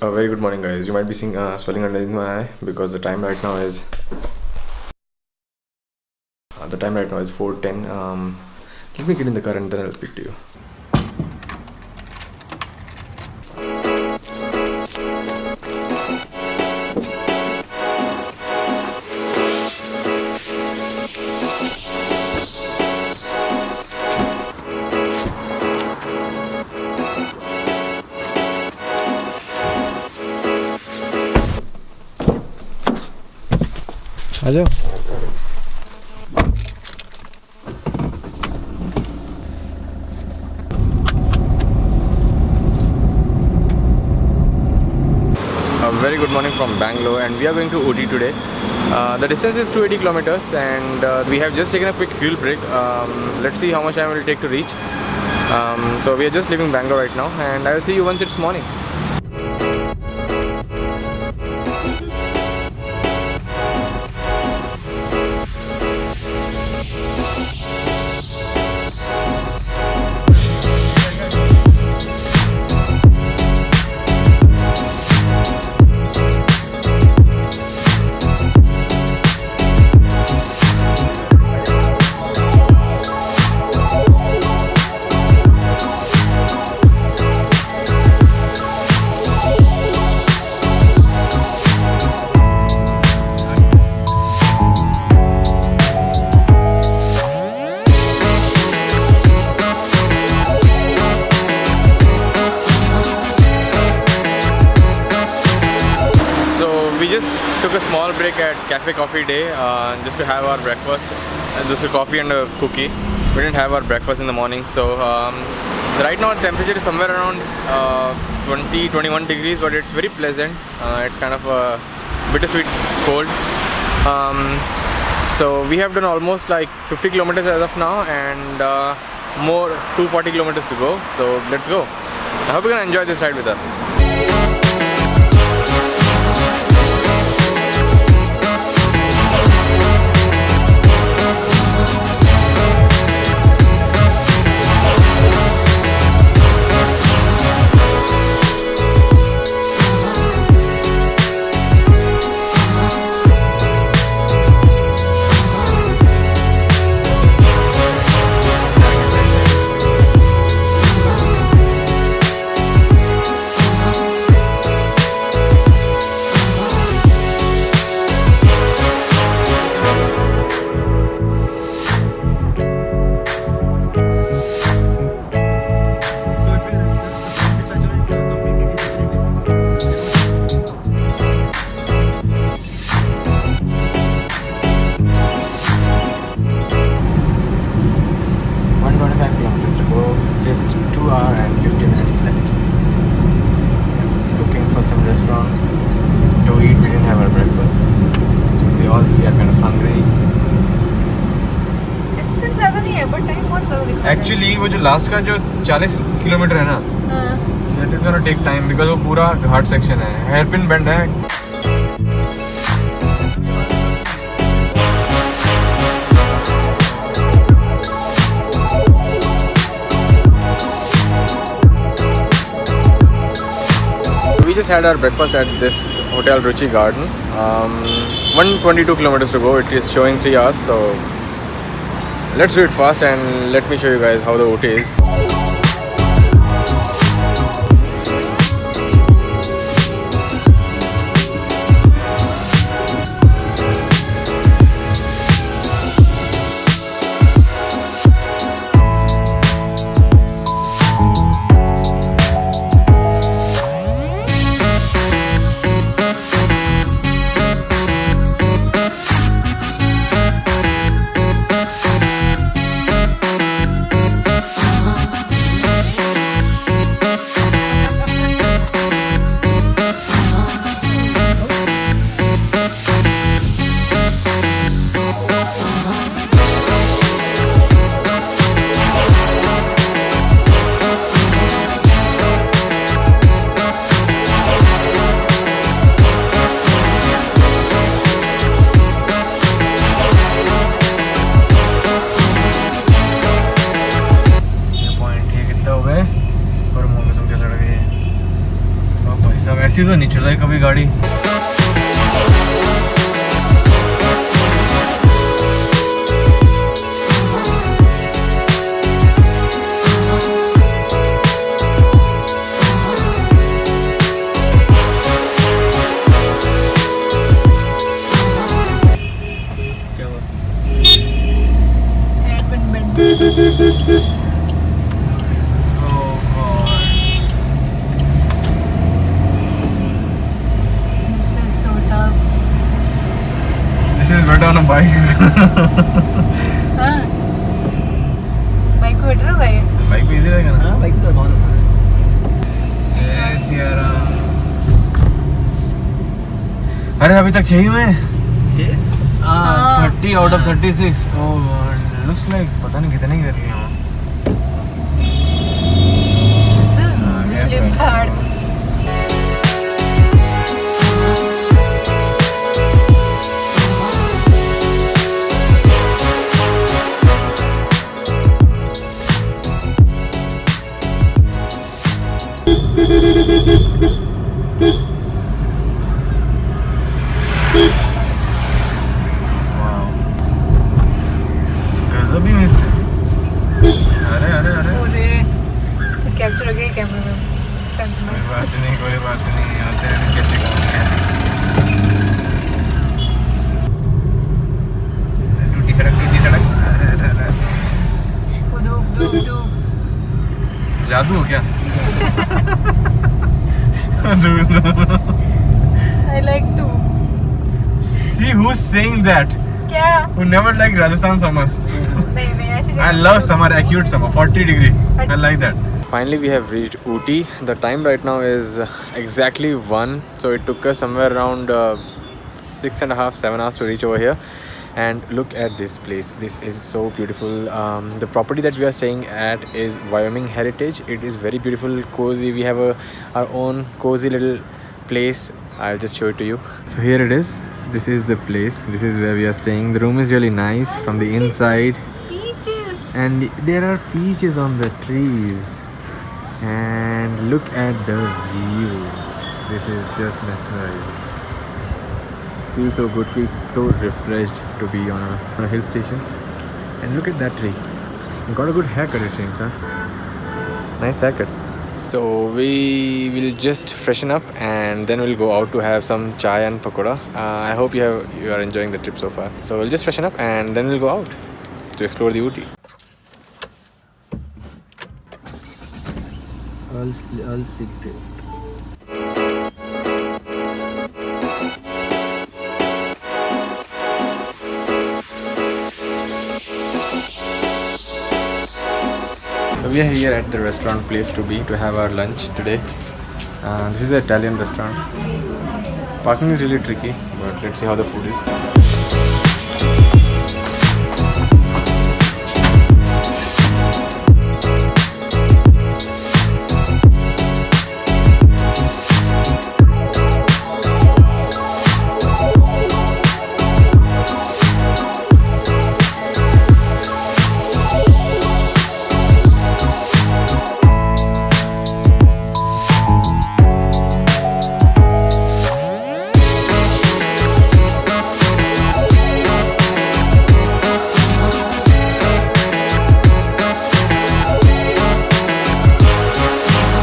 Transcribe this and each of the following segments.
A very good morning, guys. You might be seeing swelling underneath my eye because the time right now is 4:10. Let me get in the car and then I'll speak to you. आ जाओ. A very good morning from Bangalore, and we are going to Ooty today. The distance is 280 kilometers, and we have just taken a quick fuel break. Let's see how much time it will take to reach. So we are just leaving Bangalore right now, and I'll see you once it's morning. We just took a small break at Cafe Coffee Day just to have our breakfast, just a coffee and a cookie. We didn't have our breakfast in the morning, so right now the temperature is somewhere around 20-21 degrees, but it's very pleasant. It's kind of a bittersweet cold. So we have done almost like 50 kilometers as of now, and more 240 kilometers to go. So let's go. I hope you're gonna enjoy this ride with us. Actually वो जो last का जो 40 kilometre है ना, that is gonna take time because वो पूरा ghat section है, hairpin bend है. We just had our breakfast at this hotel Ruchi Garden. 122 kilometers to go. It is showing 3 hours, so let's do it fast and let me show you guys how the Ooty is. ऐसी तो नहीं चलाई कभी गाड़ी। better on a bike. हाँ bike को better होगा ये. बाइक पे इजी रहेगा ना. हाँ बाइक पे बहुत आसान है. जय सिया राम. अरे अभी तक 6 ही हुए हैं. 6? हाँ 30 out of 36. Oh God, looks like पता नहीं कितने कर लिए हैं. This is really bad. गजब ही मिस्ड है. अरे अरे अरे कैप्चर हो गया कैमरे में. स्टंट में. कोई बात नहीं यहाँ तेरे नीचे से काम है. टूटी सड़क. अरे अरे अरे धूप जादू हो क्या? I like धूप. See who's saying that? क्या? Who never liked Rajasthan summers? नहीं ऐसी I love summer, acute summer, 40 degree. I like that. Finally we have reached Ooty. The time right now is exactly 1, so it took us somewhere around 6.5-7 hours to reach over here. And look at this place. This is so beautiful. The property that we are staying at is Wyoming Heritage. It is very beautiful, cozy. We have our own cozy little place. I'll just show it to you. So here it is. This is the place. This is where we are staying. The room is really nice from the inside. Peaches. And there are peaches on the trees. And look at the view. This is just mesmerizing. Feels so good, feels so refreshed to be on a hill station. And look at that tree. Got a good haircut, it seems, huh? Nice haircut. So we will just freshen up and then we'll go out to have some chai and pakoda. I hope you are enjoying the trip so far. So we'll just freshen up and then we'll go out to explore the Ooty. All secret. So we are here at the restaurant place to have our lunch today. This is an Italian restaurant. Parking is really tricky, but let's see how the food is.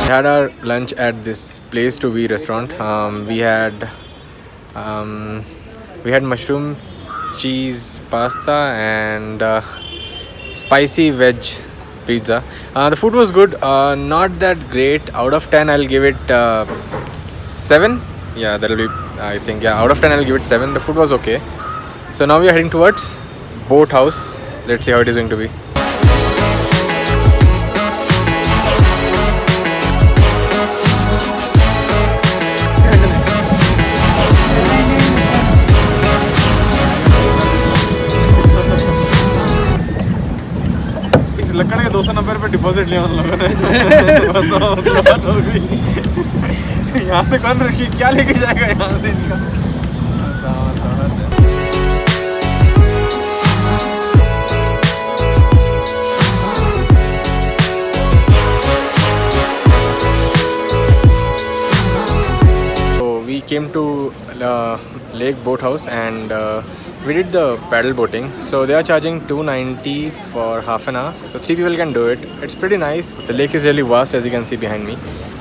We had our lunch at this place to be restaurant. We had mushroom cheese pasta and spicy veg pizza. The food was good, not that great. Out of 10 I'll give it 7. Yeah, that'll be, I think, yeah, out of 10 I'll give it 7. The food was okay. So now we are heading towards Boat House. Let's see how it is going to be. लक्कड़ के 290 रुपये deposit लिया उन लोगों ने. यहाँ से कौन रखी क्या लेके जाएगा यहाँ से इनका. came to Lake Boat House and we did the paddle boating. So they are charging $290 for half an hour. So 3 people can do it. It's pretty nice. The lake is really vast, as you can see behind me.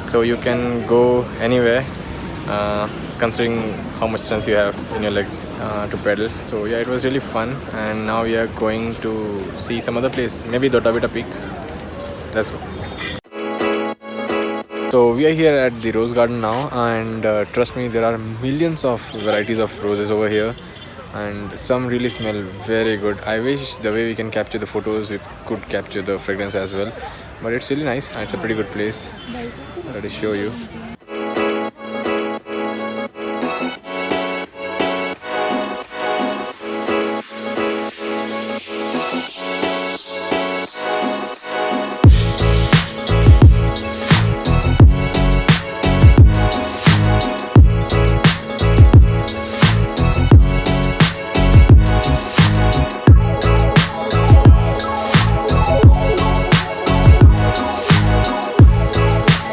So you can go anywhere, considering how much strength you have in your legs to paddle. So yeah, it was really fun. And now we are going to see some other place, maybe Doddabetta Peak. Let's go. So we are here at the rose garden now, and trust me, there are millions of varieties of roses over here, and some really smell very good. I wish the way we can capture the photos we could capture the fragrance as well, but it's really nice and it's a pretty good place. Let me show you.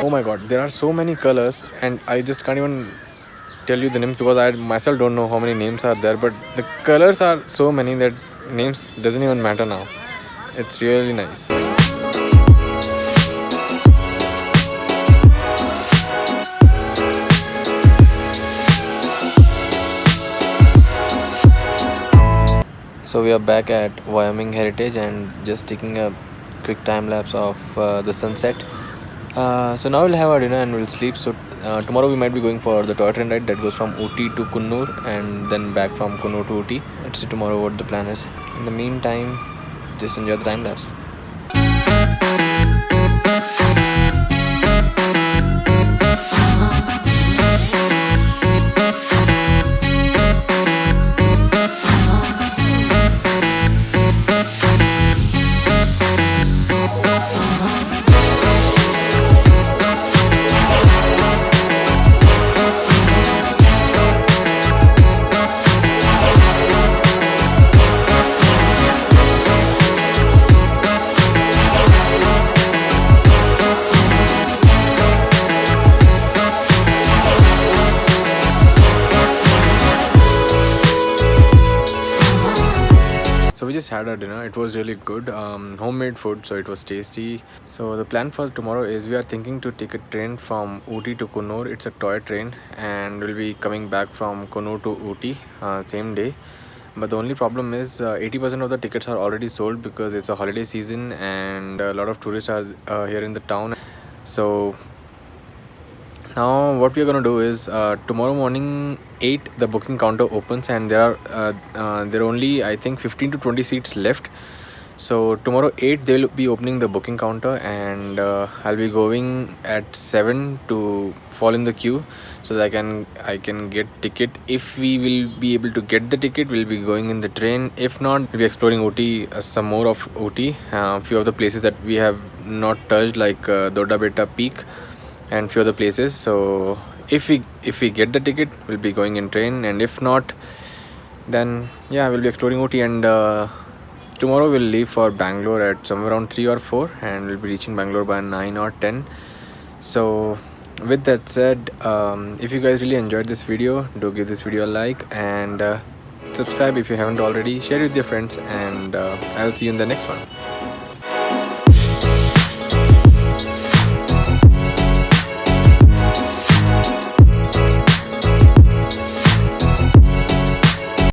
Oh my god, there are so many colors and I just can't even tell you the names because I myself don't know how many names are there, but the colors are so many that names doesn't even matter now. It's really nice. So we are back at Wyoming Heritage and just taking a quick time lapse of the sunset. So now we'll have our dinner and we'll sleep. So tomorrow we might be going for the toy train ride that goes from Ooty to Kunnur and then back from Kunnur to Ooty. Let's see tomorrow what the plan is. In the meantime, just enjoy the time lapse. So we just had our dinner. It was really good, homemade food, so it was tasty. So the plan for tomorrow is we are thinking to take a train from Ooty to Kunnur. It's a toy train and we'll be coming back from Kunnur to Ooty same day. But the only problem is 80% of the tickets are already sold because it's a holiday season and a lot of tourists are here in the town. So now what we are going to do is tomorrow morning 8 the booking counter opens and there are only I think 15 to 20 seats left. So tomorrow 8 they will be opening the booking counter and I'll be going at 7 to fall in the queue so that I can get ticket. If we will be able to get the ticket, we'll be going in the train. If not, we'll be exploring Ooty, some more of Ooty, few of the places that we have not touched like Doddabetta Peak and few other places. So if we get the ticket, we'll be going in train, and if not, then yeah, we'll be exploring Ooty. And tomorrow we'll leave for Bangalore at somewhere around 3 or 4 and we'll be reaching Bangalore by 9 or 10. So with that said, if you guys really enjoyed this video, do give this video a like and subscribe if you haven't already. Share it with your friends, and I'll see you in the next one.